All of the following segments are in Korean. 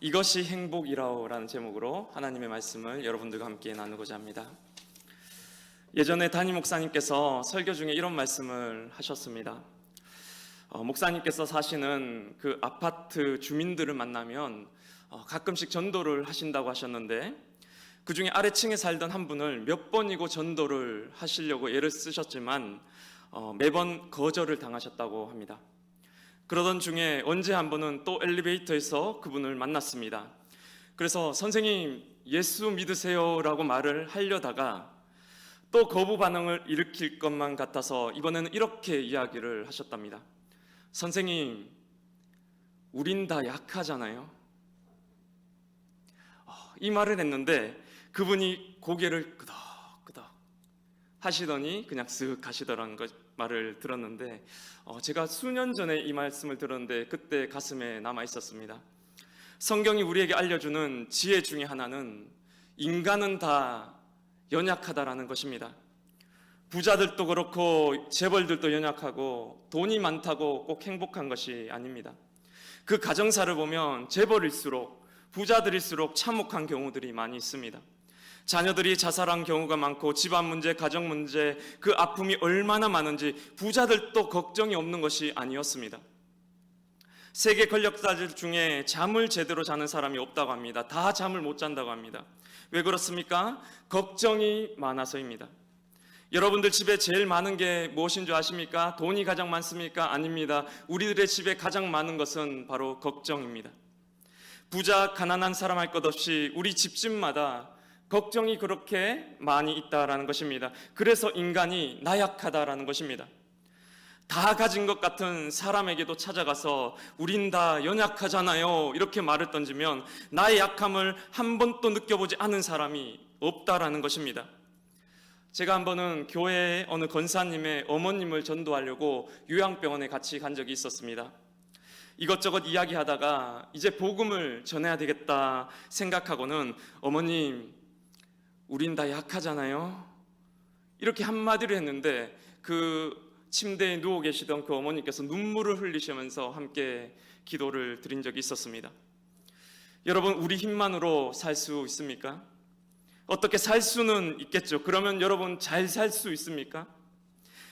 이것이 행복이라오라는 제목으로 하나님의 말씀을 여러분들과 함께 나누고자 합니다. 예전에 담임 목사님께서 설교 중에 이런 말씀을 하셨습니다. 목사님께서 사시는 그 아파트 주민들을 만나면 가끔씩 전도를 하신다고 하셨는데, 그 중에 아래층에 살던 한 분을 몇 번이고 전도를 하시려고 애를 쓰셨지만 매번 거절을 당하셨다고 합니다. 그러던 중에 언제 한 번은 또 엘리베이터에서 그분을 만났습니다. 그래서 선생님 예수 믿으세요 라고 말을 하려다가 또 거부 반응을 일으킬 것만 같아서 이번에는 이렇게 이야기를 하셨답니다. 선생님, 우린 다 약하잖아요. 이 말을 했는데 그분이 고개를 끄덕끄덕 하시더니 그냥 쓱 가시더라는 말을 들었는데, 제가 수년 전에 이 말씀을 들었는데 그때 가슴에 남아 있었습니다. 성경이 우리에게 알려주는 지혜 중에 하나는 인간은 다 연약하다라는 것입니다. 부자들도 그렇고 재벌들도 연약하고 돈이 많다고 꼭 행복한 것이 아닙니다. 그 가정사를 보면 재벌일수록 부자들일수록 참혹한 경우들이 많이 있습니다. 자녀들이 자살한 경우가 많고 집안 문제, 가정 문제, 그 아픔이 얼마나 많은지 부자들도 걱정이 없는 것이 아니었습니다. 세계 권력자들 중에 잠을 제대로 자는 사람이 없다고 합니다. 다 잠을 못 잔다고 합니다. 왜 그렇습니까? 걱정이 많아서입니다. 여러분들 집에 제일 많은 게 무엇인 줄 아십니까? 돈이 가장 많습니까? 아닙니다. 우리들의 집에 가장 많은 것은 바로 걱정입니다. 부자, 가난한 사람 할 것 없이 우리 집집마다 걱정이 그렇게 많이 있다라는 것입니다. 그래서 인간이 나약하다라는 것입니다. 다 가진 것 같은 사람에게도 찾아가서 우린 다 연약하잖아요 이렇게 말을 던지면 나의 약함을 한 번도 느껴보지 않은 사람이 없다라는 것입니다. 제가 한 번은 교회의 어느 권사님의 어머님을 전도하려고 요양병원에 같이 간 적이 있었습니다. 이것저것 이야기하다가 이제 복음을 전해야 되겠다 생각하고는 어머님, 우린 다 약하잖아요 이렇게 한마디를 했는데 그 침대에 누워 계시던 그 어머니께서 눈물을 흘리시면서 함께 기도를 드린 적이 있었습니다. 여러분, 우리 힘만으로 살 수 있습니까? 어떻게 살 수는 있겠죠. 그러면 여러분 잘 살 수 있습니까?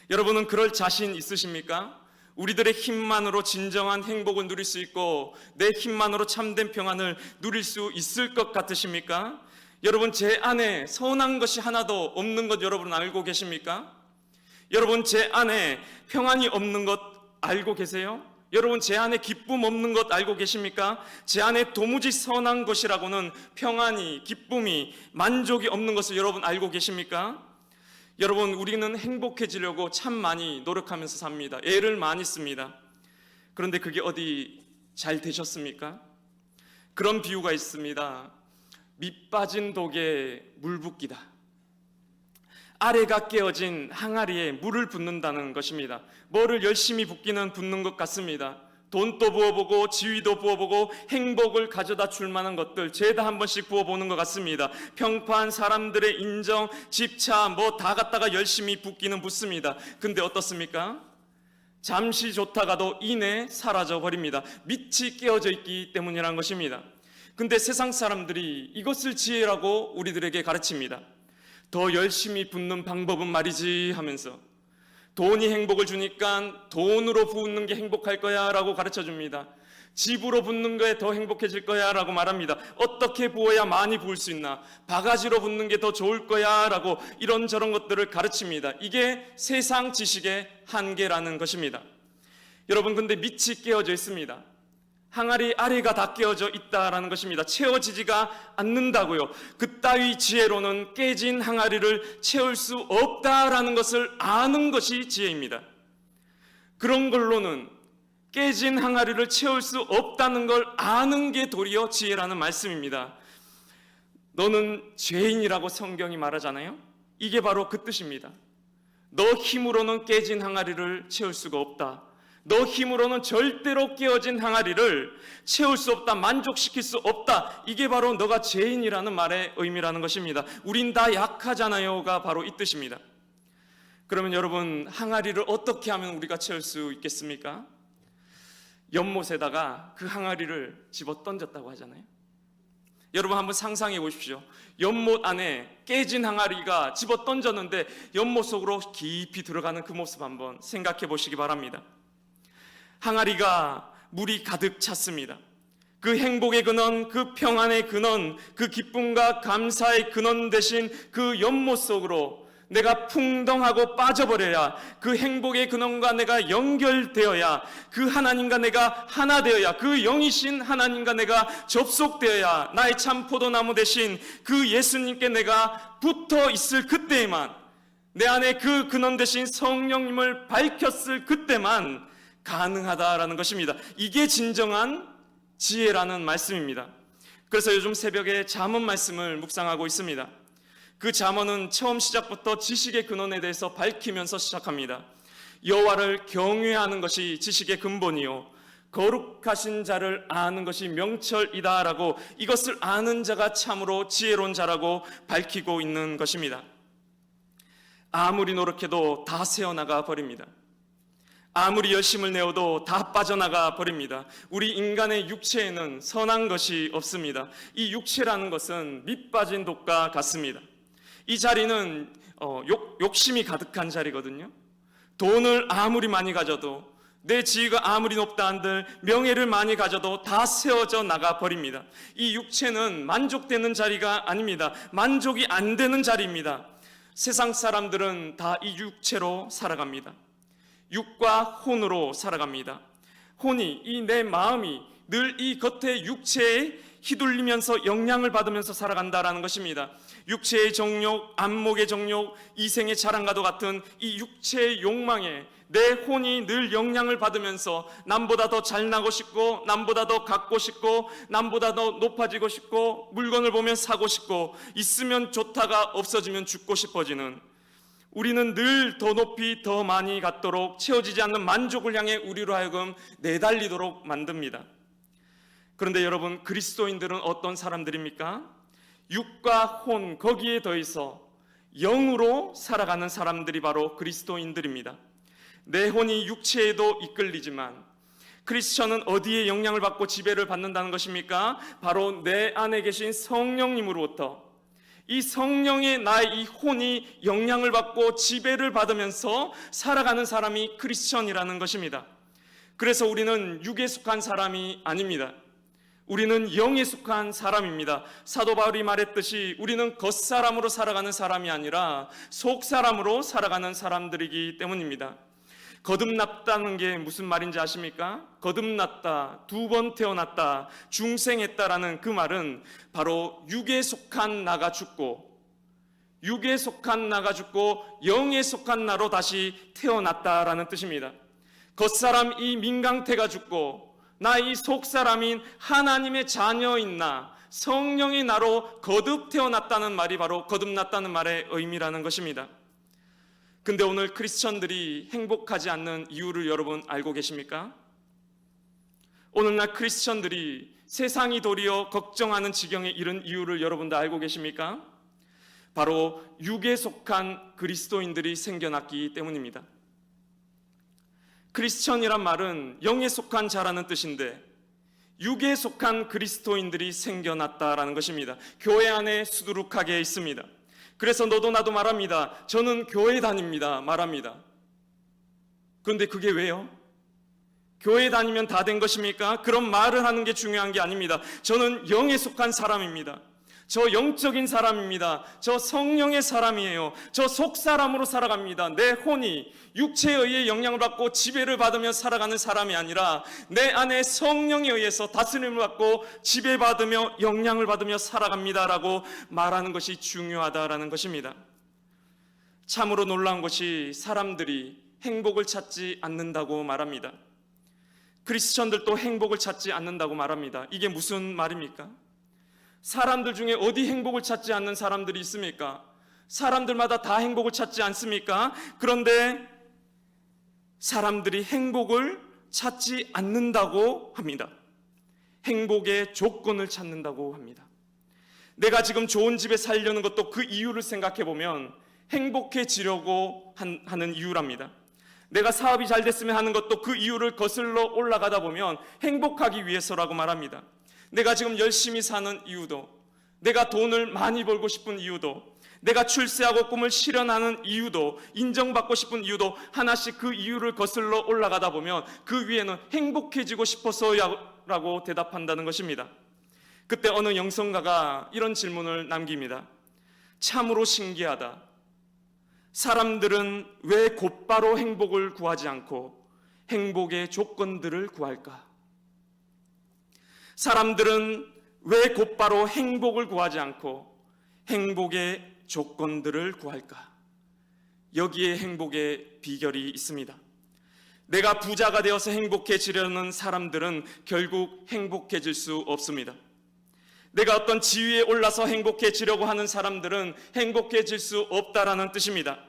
여러분은 그럴 자신 있으십니까? 우리들의 힘만으로 진정한 행복을 누릴 수 있고 내 힘만으로 참된 평안을 누릴 수 있을 것 같으십니까? 여러분, 제 안에 선한 것이 하나도 없는 것 여러분 알고 계십니까? 여러분, 제 안에 평안이 없는 것 알고 계세요? 여러분, 제 안에 기쁨 없는 것 알고 계십니까? 제 안에 도무지 선한 것이라고는 평안이, 기쁨이, 만족이 없는 것을 여러분 알고 계십니까? 여러분, 우리는 행복해지려고 참 많이 노력하면서 삽니다. 애를 많이 씁니다. 그런데 그게 어디 잘 되셨습니까? 그런 비유가 있습니다. 밑 빠진 독에 물 붓기다. 아래가 깨어진 항아리에 물을 붓는다는 것입니다. 뭐를 열심히 붓는 것 같습니다. 돈도 부어보고 지위도 부어보고 행복을 가져다 줄 만한 것들 죄다 한 번씩 부어보는 것 같습니다. 평판, 사람들의 인정, 집차 뭐 다 갖다가 열심히 붓기는 붓습니다. 근데 어떻습니까? 잠시 좋다가도 이내 사라져 버립니다. 밑이 깨어져 있기 때문이라는 것입니다. 근데 세상 사람들이 이것을 지혜라고 우리들에게 가르칩니다. 더 열심히 붓는 방법은 말이지 하면서 돈이 행복을 주니까 돈으로 부는 게 행복할 거야 라고 가르쳐줍니다. 집으로 붓는 거에 더 행복해질 거야 라고 말합니다. 어떻게 부어야 많이 부을 수 있나? 바가지로 붓는 게 더 좋을 거야 라고 이런저런 것들을 가르칩니다. 이게 세상 지식의 한계라는 것입니다. 여러분, 근데 밑이 깨어져 있습니다. 항아리 아래가 다 깨어져 있다라는 것입니다. 채워지지가 않는다고요. 그따위 지혜로는 깨진 항아리를 채울 수 없다라는 것을 아는 것이 지혜입니다. 그런 걸로는 깨진 항아리를 채울 수 없다는 걸 아는 게 도리어 지혜라는 말씀입니다. 너는 죄인이라고 성경이 말하잖아요. 이게 바로 그 뜻입니다. 너 힘으로는 깨진 항아리를 채울 수가 없다. 너 힘으로는 절대로 깨어진 항아리를 채울 수 없다, 만족시킬 수 없다. 이게 바로 너가 죄인이라는 말의 의미라는 것입니다. 우린 다 약하잖아요가 바로 이 뜻입니다. 그러면 여러분, 항아리를 어떻게 하면 우리가 채울 수 있겠습니까? 연못에다가 그 항아리를 집어 던졌다고 하잖아요. 여러분 한번 상상해 보십시오. 연못 안에 깨진 항아리가 집어 던졌는데 연못 속으로 깊이 들어가는 그 모습 한번 생각해 보시기 바랍니다. 항아리가 물이 가득 찼습니다. 그 행복의 근원, 그 평안의 근원, 그 기쁨과 감사의 근원 대신 그 연못 속으로 내가 풍덩하고 빠져버려야, 그 행복의 근원과 내가 연결되어야, 그 하나님과 내가 하나 되어야, 그 영이신 하나님과 내가 접속되어야, 나의 참 포도나무 대신 그 예수님께 내가 붙어 있을 그때에만, 내 안에 그 근원 대신 성령님을 밝혔을 그때만 가능하다라는 것입니다. 이게 진정한 지혜라는 말씀입니다. 그래서 요즘 새벽에 잠언 말씀을 묵상하고 있습니다. 그 잠언은 처음 시작부터 지식의 근원에 대해서 밝히면서 시작합니다. 여호와를 경외하는 것이 지식의 근본이요 거룩하신 자를 아는 것이 명철이다라고, 이것을 아는 자가 참으로 지혜로운 자라고 밝히고 있는 것입니다. 아무리 노력해도 다 새어나가 버립니다. 아무리 열심을 내어도 다 빠져나가 버립니다. 우리 인간의 육체에는 선한 것이 없습니다. 이 육체라는 것은 밑 빠진 독과 같습니다. 이 자리는 욕심이 가득한 자리거든요. 돈을 아무리 많이 가져도, 내 지위가 아무리 높다 한들, 명예를 많이 가져도 다 세워져 나가 버립니다. 이 육체는 만족되는 자리가 아닙니다. 만족이 안 되는 자리입니다. 세상 사람들은 다 이 육체로 살아갑니다. 육과 혼으로 살아갑니다. 혼이, 이 내 마음이 늘 이 겉의 육체에 휘둘리면서 영향을 받으면서 살아간다라는 것입니다. 육체의 정욕, 안목의 정욕, 이생의 자랑과도 같은 이 육체의 욕망에 내 혼이 늘 영향을 받으면서 남보다 더 잘나고 싶고, 남보다 더 갖고 싶고, 남보다 더 높아지고 싶고, 물건을 보면 사고 싶고, 있으면 좋다가 없어지면 죽고 싶어지는, 우리는 늘 더 높이 더 많이 갖도록 채워지지 않는 만족을 향해 우리로 하여금 내달리도록 만듭니다. 그런데 여러분, 그리스도인들은 어떤 사람들입니까? 육과 혼, 거기에 더해서 영으로 살아가는 사람들이 바로 그리스도인들입니다. 내 혼이 육체에도 이끌리지만, 크리스천은 어디에 영향을 받고 지배를 받는다는 것입니까? 바로 내 안에 계신 성령님으로부터. 이 성령의 나의 이 혼이 영향을 받고 지배를 받으면서 살아가는 사람이 크리스천이라는 것입니다. 그래서 우리는 육에 속한 사람이 아닙니다. 우리는 영에 속한 사람입니다. 사도 바울이 말했듯이 우리는 겉사람으로 살아가는 사람이 아니라 속사람으로 살아가는 사람들이기 때문입니다. 거듭났다는 게 무슨 말인지 아십니까? 거듭났다, 두 번 태어났다, 중생했다라는 그 말은 바로 육에 속한 나가 죽고, 육에 속한 나가 죽고 영에 속한 나로 다시 태어났다라는 뜻입니다. 겉사람 이 민강태가 죽고 나 이 속사람인 하나님의 자녀인 나, 성령의 나로 거듭 태어났다는 말이 바로 거듭났다는 말의 의미라는 것입니다. 근데 오늘 크리스천들이 행복하지 않는 이유를 여러분 알고 계십니까? 오늘날 크리스천들이 세상이 도리어 걱정하는 지경에 이른 이유를 여러분도 알고 계십니까? 바로 육에 속한 그리스도인들이 생겨났기 때문입니다. 크리스천이란 말은 영에 속한 자라는 뜻인데, 육에 속한 그리스도인들이 생겨났다라는 것입니다. 교회 안에 수두룩하게 있습니다. 그래서 너도 나도 말합니다. 저는 교회 다닙니다. 말합니다. 그런데 그게 왜요? 교회 다니면 다 된 것입니까? 그런 말을 하는 게 중요한 게 아닙니다. 저는 영에 속한 사람입니다. 저 영적인 사람입니다. 저 성령의 사람이에요. 저 속사람으로 살아갑니다. 내 혼이 육체에 의해 영향을 받고 지배를 받으며 살아가는 사람이 아니라 내 안에 성령에 의해서 다스림을 받고 지배받으며 영향을 받으며 살아갑니다라고 말하는 것이 중요하다라는 것입니다. 참으로 놀라운 것이 사람들이 행복을 찾지 않는다고 말합니다. 크리스천들도 행복을 찾지 않는다고 말합니다. 이게 무슨 말입니까? 사람들 중에 어디 행복을 찾지 않는 사람들이 있습니까? 사람들마다 다 행복을 찾지 않습니까? 그런데 사람들이 행복을 찾지 않는다고 합니다. 행복의 조건을 찾는다고 합니다. 내가 지금 좋은 집에 살려는 것도 그 이유를 생각해 보면 행복해지려고 하는 이유랍니다. 내가 사업이 잘 됐으면 하는 것도 그 이유를 거슬러 올라가다 보면 행복하기 위해서라고 말합니다. 내가 지금 열심히 사는 이유도, 내가 돈을 많이 벌고 싶은 이유도, 내가 출세하고 꿈을 실현하는 이유도, 인정받고 싶은 이유도 하나씩 그 이유를 거슬러 올라가다 보면 그 위에는 행복해지고 싶어서라고 대답한다는 것입니다. 그때 어느 영성가가 이런 질문을 남깁니다. 참으로 신기하다. 사람들은 왜 곧바로 행복을 구하지 않고 행복의 조건들을 구할까? 사람들은 왜 곧바로 행복을 구하지 않고 행복의 조건들을 구할까? 여기에 행복의 비결이 있습니다. 내가 부자가 되어서 행복해지려는 사람들은 결국 행복해질 수 없습니다. 내가 어떤 지위에 올라서 행복해지려고 하는 사람들은 행복해질 수 없다라는 뜻입니다.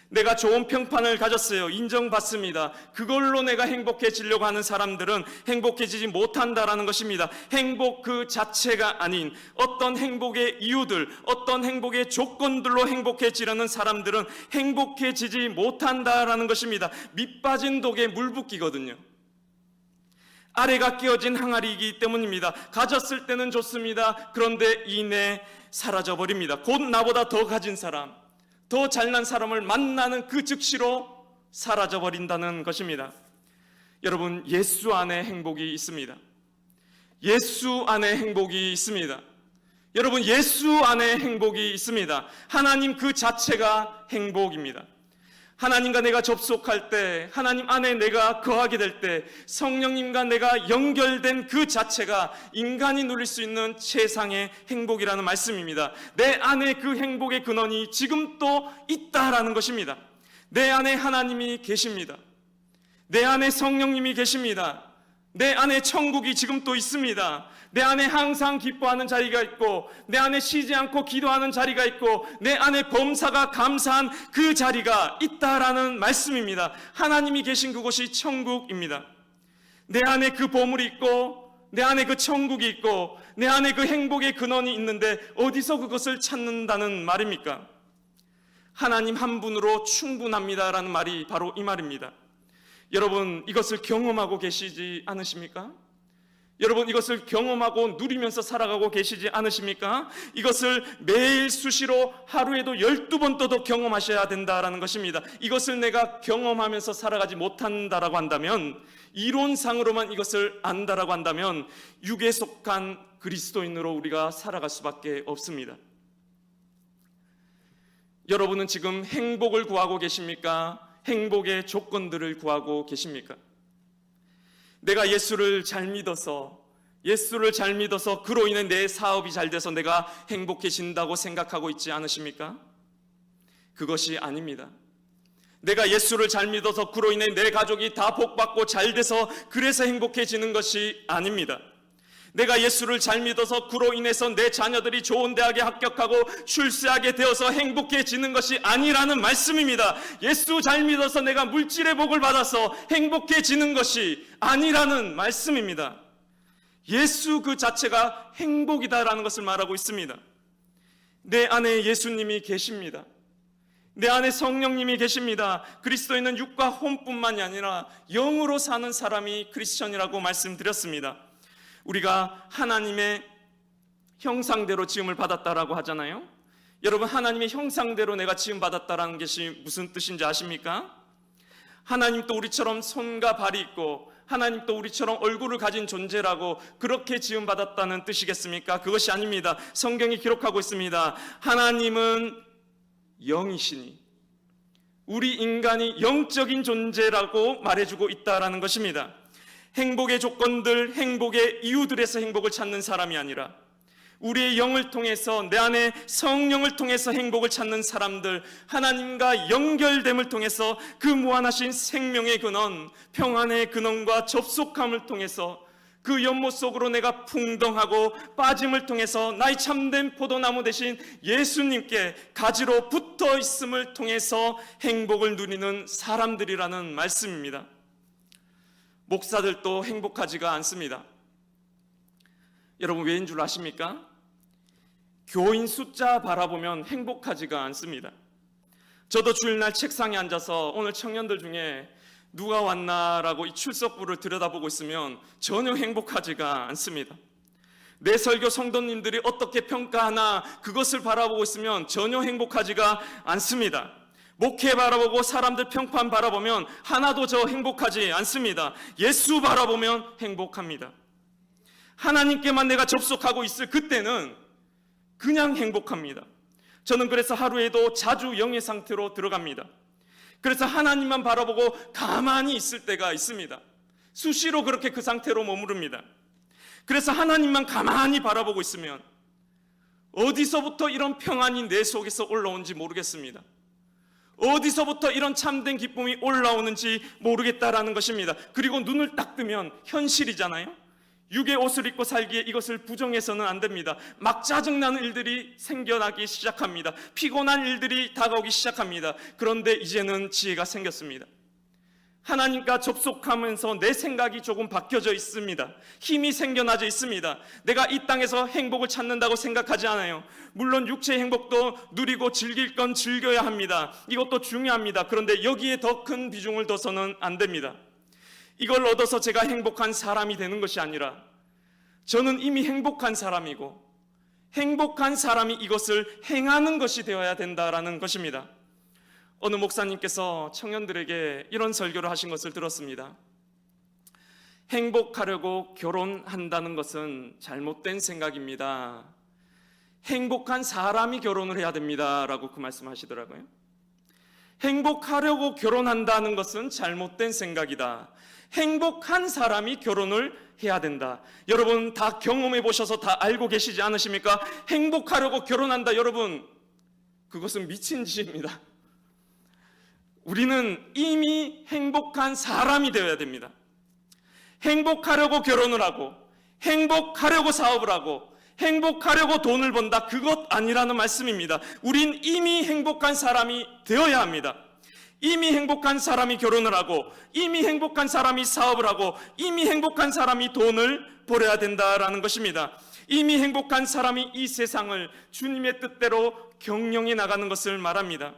내가 좋은 평판을 가졌어요. 인정받습니다. 그걸로 내가 행복해지려고 하는 사람들은 행복해지지 못한다라는 것입니다. 행복 그 자체가 아닌 어떤 행복의 이유들, 어떤 행복의 조건들로 행복해지려는 사람들은 행복해지지 못한다라는 것입니다. 밑 빠진 독에 물 붓기거든요. 아래가 끼어진 항아리이기 때문입니다. 가졌을 때는 좋습니다. 그런데 이내 사라져버립니다. 곧 나보다 더 가진 사람, 더 잘난 사람을 만나는 그 즉시로 사라져버린다는 것입니다. 여러분, 예수 안에 행복이 있습니다. 예수 안에 행복이 있습니다. 여러분, 예수 안에 행복이 있습니다. 하나님 그 자체가 행복입니다. 하나님과 내가 접속할 때, 하나님 안에 내가 거하게 될 때, 성령님과 내가 연결된 그 자체가 인간이 누릴 수 있는 최상의 행복이라는 말씀입니다. 내 안에 그 행복의 근원이 지금 또 있다라는 것입니다. 내 안에 하나님이 계십니다. 내 안에 성령님이 계십니다. 내 안에 천국이 지금 또 있습니다. 내 안에 항상 기뻐하는 자리가 있고, 내 안에 쉬지 않고 기도하는 자리가 있고, 내 안에 범사가 감사한 그 자리가 있다라는 말씀입니다. 하나님이 계신 그곳이 천국입니다. 내 안에 그 보물이 있고, 내 안에 그 천국이 있고, 내 안에 그 행복의 근원이 있는데 어디서 그것을 찾는다는 말입니까? 하나님 한 분으로 충분합니다라는 말이 바로 이 말입니다. 여러분, 이것을 경험하고 계시지 않으십니까? 여러분, 이것을 경험하고 누리면서 살아가고 계시지 않으십니까? 이것을 매일 수시로 하루에도 12번 또도 경험하셔야 된다라는 것입니다. 이것을 내가 경험하면서 살아가지 못한다라고 한다면, 이론상으로만 이것을 안다라고 한다면 육에 속한 그리스도인으로 우리가 살아갈 수밖에 없습니다. 여러분은 지금 행복을 구하고 계십니까? 행복의 조건들을 구하고 계십니까? 내가 예수를 잘 믿어서 그로 인해 내 사업이 잘 돼서 내가 행복해진다고 생각하고 있지 않으십니까? 그것이 아닙니다. 내가 예수를 잘 믿어서 그로 인해 내 가족이 다 복받고 잘 돼서 그래서 행복해지는 것이 아닙니다. 내가 예수를 잘 믿어서 그로 인해서 내 자녀들이 좋은 대학에 합격하고 출세하게 되어서 행복해지는 것이 아니라는 말씀입니다. 예수 잘 믿어서 내가 물질의 복을 받아서 행복해지는 것이 아니라는 말씀입니다. 예수 그 자체가 행복이다라는 것을 말하고 있습니다. 내 안에 예수님이 계십니다. 내 안에 성령님이 계십니다. 그리스도인은 육과 혼뿐만이 아니라 영으로 사는 사람이 크리스천이라고 말씀드렸습니다. 우리가 하나님의 형상대로 지음을 받았다라고 하잖아요. 여러분, 하나님의 형상대로 내가 지음 받았다라는 것이 무슨 뜻인지 아십니까? 하나님도 우리처럼 손과 발이 있고 하나님도 우리처럼 얼굴을 가진 존재라고 그렇게 지음 받았다는 뜻이겠습니까? 그것이 아닙니다. 성경이 기록하고 있습니다. 하나님은 영이시니 우리 인간이 영적인 존재라고 말해주고 있다라는 것입니다. 행복의 조건들, 행복의 이유들에서 행복을 찾는 사람이 아니라 우리의 영을 통해서, 내 안에 성령을 통해서 행복을 찾는 사람들, 하나님과 연결됨을 통해서 그 무한하신 생명의 근원, 평안의 근원과 접속함을 통해서 그 연못 속으로 내가 풍덩하고 빠짐을 통해서 나의 참된 포도나무 대신 예수님께 가지로 붙어 있음을 통해서 행복을 누리는 사람들이라는 말씀입니다. 목사들도 행복하지가 않습니다. 여러분, 왜인 줄 아십니까? 교인 숫자 바라보면 행복하지가 않습니다. 저도 주일날 책상에 앉아서 오늘 청년들 중에 누가 왔나라고 이 출석부를 들여다보고 있으면 전혀 행복하지가 않습니다. 내 설교 성도님들이 어떻게 평가하나 그것을 바라보고 있으면 전혀 행복하지가 않습니다. 목회 바라보고 사람들 평판 바라보면 하나도 저 행복하지 않습니다. 예수 바라보면 행복합니다. 하나님께만 내가 접속하고 있을 그때는 그냥 행복합니다. 저는 그래서 하루에도 자주 영의 상태로 들어갑니다. 그래서 하나님만 바라보고 가만히 있을 때가 있습니다. 수시로 그렇게 그 상태로 머무릅니다. 그래서 하나님만 가만히 바라보고 있으면 어디서부터 이런 평안이 내 속에서 올라오는지 모르겠습니다. 어디서부터 이런 참된 기쁨이 올라오는지 모르겠다라는 것입니다. 그리고 눈을 딱 뜨면 현실이잖아요. 육의 옷을 입고 살기에 이것을 부정해서는 안 됩니다. 막 짜증나는 일들이 생겨나기 시작합니다. 피곤한 일들이 다가오기 시작합니다. 그런데 이제는 지혜가 생겼습니다. 하나님과 접속하면서 내 생각이 조금 바뀌어져 있습니다. 힘이 생겨나져 있습니다. 내가 이 땅에서 행복을 찾는다고 생각하지 않아요. 물론 육체의 행복도 누리고 즐길 건 즐겨야 합니다. 이것도 중요합니다. 그런데 여기에 더 큰 비중을 둬서는 안 됩니다. 이걸 얻어서 제가 행복한 사람이 되는 것이 아니라 저는 이미 행복한 사람이고 행복한 사람이 이것을 행하는 것이 되어야 된다라는 것입니다. 어느 목사님께서 청년들에게 이런 설교를 하신 것을 들었습니다. 행복하려고 결혼한다는 것은 잘못된 생각입니다. 행복한 사람이 결혼을 해야 됩니다 라고 그 말씀하시더라고요. 행복하려고 결혼한다는 것은 잘못된 생각이다. 행복한 사람이 결혼을 해야 된다. 여러분 다 경험해 보셔서 다 알고 계시지 않으십니까? 행복하려고 결혼한다. 여러분 그것은 미친 짓입니다. 우리는 이미 행복한 사람이 되어야 됩니다. 행복하려고 결혼을 하고 행복하려고 사업을 하고 행복하려고 돈을 번다. 그것 아니라는 말씀입니다. 우린 이미 행복한 사람이 되어야 합니다. 이미 행복한 사람이 결혼을 하고 이미 행복한 사람이 사업을 하고 이미 행복한 사람이 돈을 벌어야 된다라는 것입니다. 이미 행복한 사람이 이 세상을 주님의 뜻대로 경영해 나가는 것을 말합니다.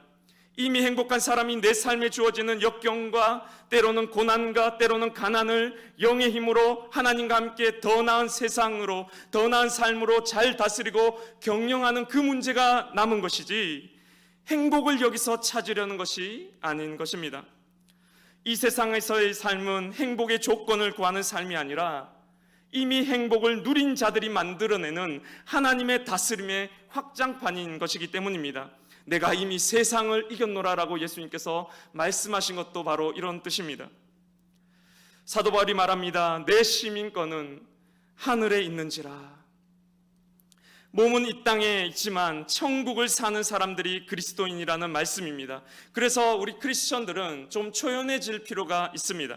이미 행복한 사람이 내 삶에 주어지는 역경과 때로는 고난과 때로는 가난을 영의 힘으로 하나님과 함께 더 나은 세상으로 더 나은 삶으로 잘 다스리고 경영하는 그 문제가 남은 것이지 행복을 여기서 찾으려는 것이 아닌 것입니다. 이 세상에서의 삶은 행복의 조건을 구하는 삶이 아니라 이미 행복을 누린 자들이 만들어내는 하나님의 다스림의 확장판인 것이기 때문입니다. 내가 이미 세상을 이겼노라라고 예수님께서 말씀하신 것도 바로 이런 뜻입니다. 사도 바울이 말합니다. 내 시민권은 하늘에 있는지라. 몸은 이 땅에 있지만 천국을 사는 사람들이 그리스도인이라는 말씀입니다. 그래서 우리 크리스천들은 좀 초연해질 필요가 있습니다.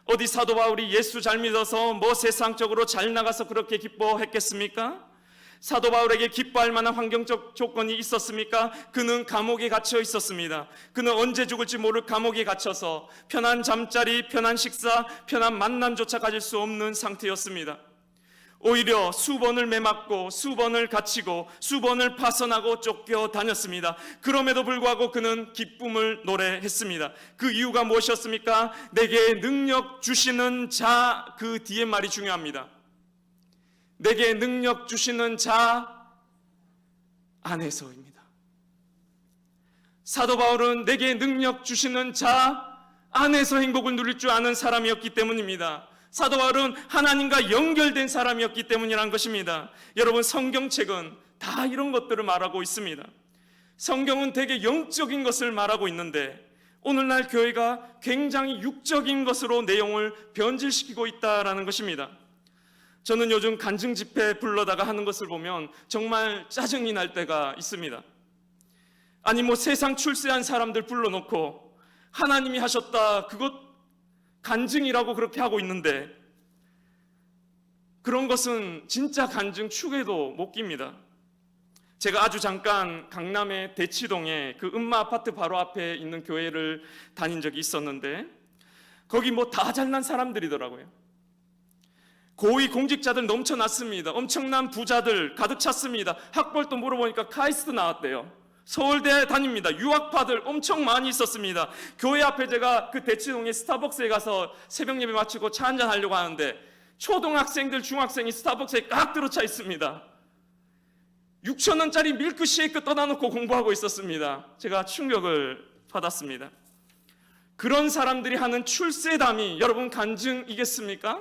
어디 사도 바울이 예수 잘 믿어서 뭐 세상적으로 잘 나가서 그렇게 기뻐했겠습니까? 사도 바울에게 기뻐할 만한 환경적 조건이 있었습니까? 그는 감옥에 갇혀 있었습니다. 그는 언제 죽을지 모를 감옥에 갇혀서 편한 잠자리, 편한 식사, 편한 만남조차 가질 수 없는 상태였습니다. 오히려 수번을 매맞고 수번을 갇히고 수번을 파선하고 쫓겨다녔습니다. 그럼에도 불구하고 그는 기쁨을 노래했습니다. 그 이유가 무엇이었습니까? 내게 능력 주시는 자, 그 뒤에 말이 중요합니다. 내게 능력 주시는 자 안에서입니다. 사도 바울은 내게 능력 주시는 자 안에서 행복을 누릴 줄 아는 사람이었기 때문입니다. 사도 바울은 하나님과 연결된 사람이었기 때문이라는 것입니다. 여러분 성경책은 다 이런 것들을 말하고 있습니다. 성경은 되게 영적인 것을 말하고 있는데 오늘날 교회가 굉장히 육적인 것으로 내용을 변질시키고 있다는 것입니다. 저는 요즘 간증 집회 불러다가 하는 것을 보면 정말 짜증이 날 때가 있습니다. 아니 뭐 세상 출세한 사람들 불러놓고 하나님이 하셨다 그것 간증이라고 그렇게 하고 있는데 그런 것은 진짜 간증 축에도 못 깁니다. 제가 아주 잠깐 강남의 대치동에 그 음마 아파트 바로 앞에 있는 교회를 다닌 적이 있었는데 거기 뭐 다 잘난 사람들이더라고요. 고위 공직자들 넘쳐났습니다. 엄청난 부자들 가득 찼습니다. 학벌도 물어보니까 카이스트 나왔대요. 서울대 다닙니다. 유학파들 엄청 많이 있었습니다. 교회 앞에 제가 그 대치동의 스타벅스에 가서 새벽 예배 마치고 차 한잔 하려고 하는데 초등학생들, 중학생이 스타벅스에 꽉 들어차 있습니다. 6,000원짜리 밀크쉐이크 떠다 놓고 공부하고 있었습니다. 제가 충격을 받았습니다. 그런 사람들이 하는 출세담이 여러분 간증이겠습니까?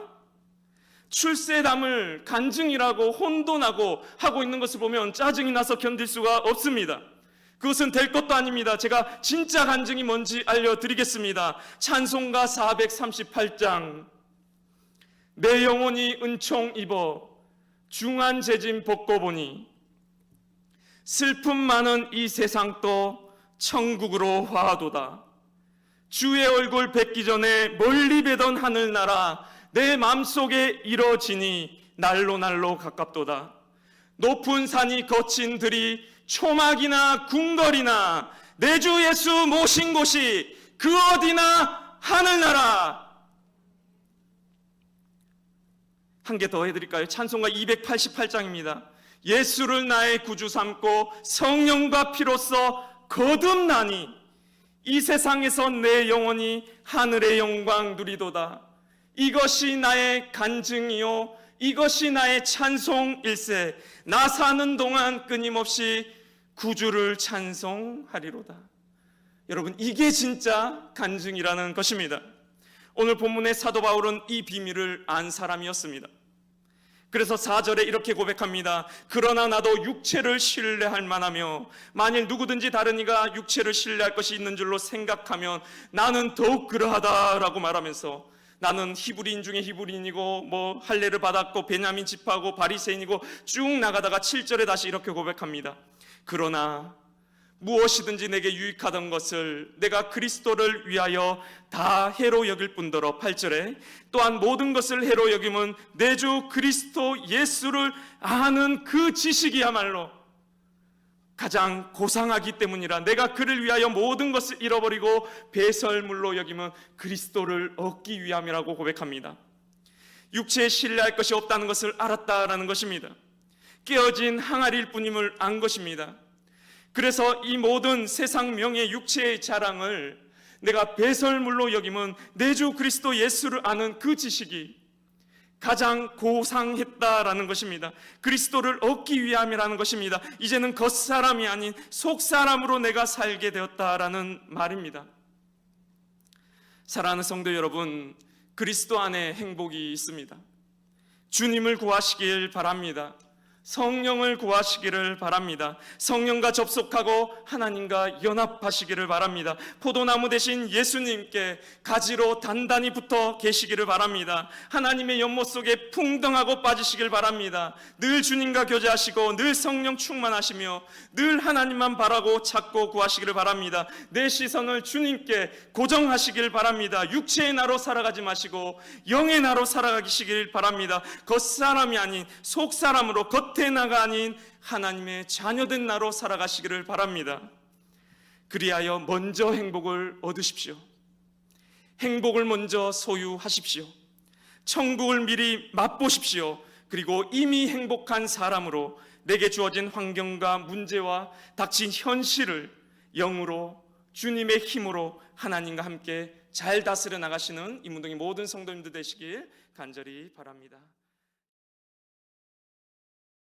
출세담을 간증이라고 혼돈하고 하고 있는 것을 보면 짜증이 나서 견딜 수가 없습니다. 그것은 될 것도 아닙니다. 제가 진짜 간증이 뭔지 알려드리겠습니다. 찬송가 438장. 내 영혼이 은총 입어 중한 재짐 벗고 보니 슬픔 많은 이 세상도 천국으로 화하도다. 주의 얼굴 뵙기 전에 멀리 뵈던 하늘나라 내 맘속에 이뤄지니 날로 날로 가깝도다. 높은 산이 거친 들이 초막이나 궁궐이나 내 주 예수 모신 곳이 그 어디나 하늘나라. 한 개 더 해드릴까요? 찬송가 288장입니다. 예수를 나의 구주 삼고 성령과 피로써 거듭나니 이 세상에서 내 영혼이 하늘의 영광 누리도다. 이것이 나의 간증이요 이것이 나의 찬송일세. 나 사는 동안 끊임없이 구주를 찬송하리로다. 여러분, 이게 진짜 간증이라는 것입니다. 오늘 본문의 사도 바울은 이 비밀을 안 사람이었습니다. 그래서 4절에 이렇게 고백합니다. 그러나 나도 육체를 신뢰할 만하며 만일 누구든지 다른 이가 육체를 신뢰할 것이 있는 줄로 생각하면 나는 더욱 그러하다라고 말하면서 나는 히브리인 중에 히브리인이고 할례를 받았고 베냐민 지파고 바리새인이고 쭉 나가다가 7절에 다시 이렇게 고백합니다. 그러나 무엇이든지 내게 유익하던 것을 내가 그리스도를 위하여 다 해로 여길 뿐더러 8절에 또한 모든 것을 해로 여김은 내 주 그리스도 예수를 아는 그 지식이야말로 가장 고상하기 때문이라. 내가 그를 위하여 모든 것을 잃어버리고 배설물로 여김은 그리스도를 얻기 위함이라고 고백합니다. 육체에 신뢰할 것이 없다는 것을 알았다라는 것입니다. 깨어진 항아리일 뿐임을 안 것입니다. 그래서 이 모든 세상 명예 육체의 자랑을 내가 배설물로 여김은 내 주 그리스도 예수를 아는 그 지식이 가장 고상했다라는 것입니다. 그리스도를 얻기 위함이라는 것입니다. 이제는 겉사람이 아닌 속사람으로 내가 살게 되었다라는 말입니다. 사랑하는 성도 여러분, 그리스도 안에 행복이 있습니다. 주님을 구하시길 바랍니다. 성령을 구하시기를 바랍니다. 성령과 접속하고 하나님과 연합하시기를 바랍니다. 포도나무 대신 예수님께 가지로 단단히 붙어 계시기를 바랍니다. 하나님의 연못 속에 풍덩하고 빠지시길 바랍니다. 늘 주님과 교제하시고 늘 성령 충만하시며 늘 하나님만 바라고 찾고 구하시기를 바랍니다. 내 시선을 주님께 고정하시길 바랍니다. 육체의 나로 살아가지 마시고 영의 나로 살아가시길 바랍니다. 겉사람이 아닌 속사람으로 겉의 나가 아닌 하나님의 자녀된 나로 살아가시기를 바랍니다. 그리하여 먼저 행복을 얻으십시오. 행복을 먼저 소유하십시오. 천국을 미리 맛보십시오. 그리고 이미 행복한 사람으로 내게 주어진 환경과 문제와 닥친 현실을 영으로 주님의 힘으로 하나님과 함께 잘 다스려 나가시는 이문동의 모든 성도님들 되시길 간절히 바랍니다.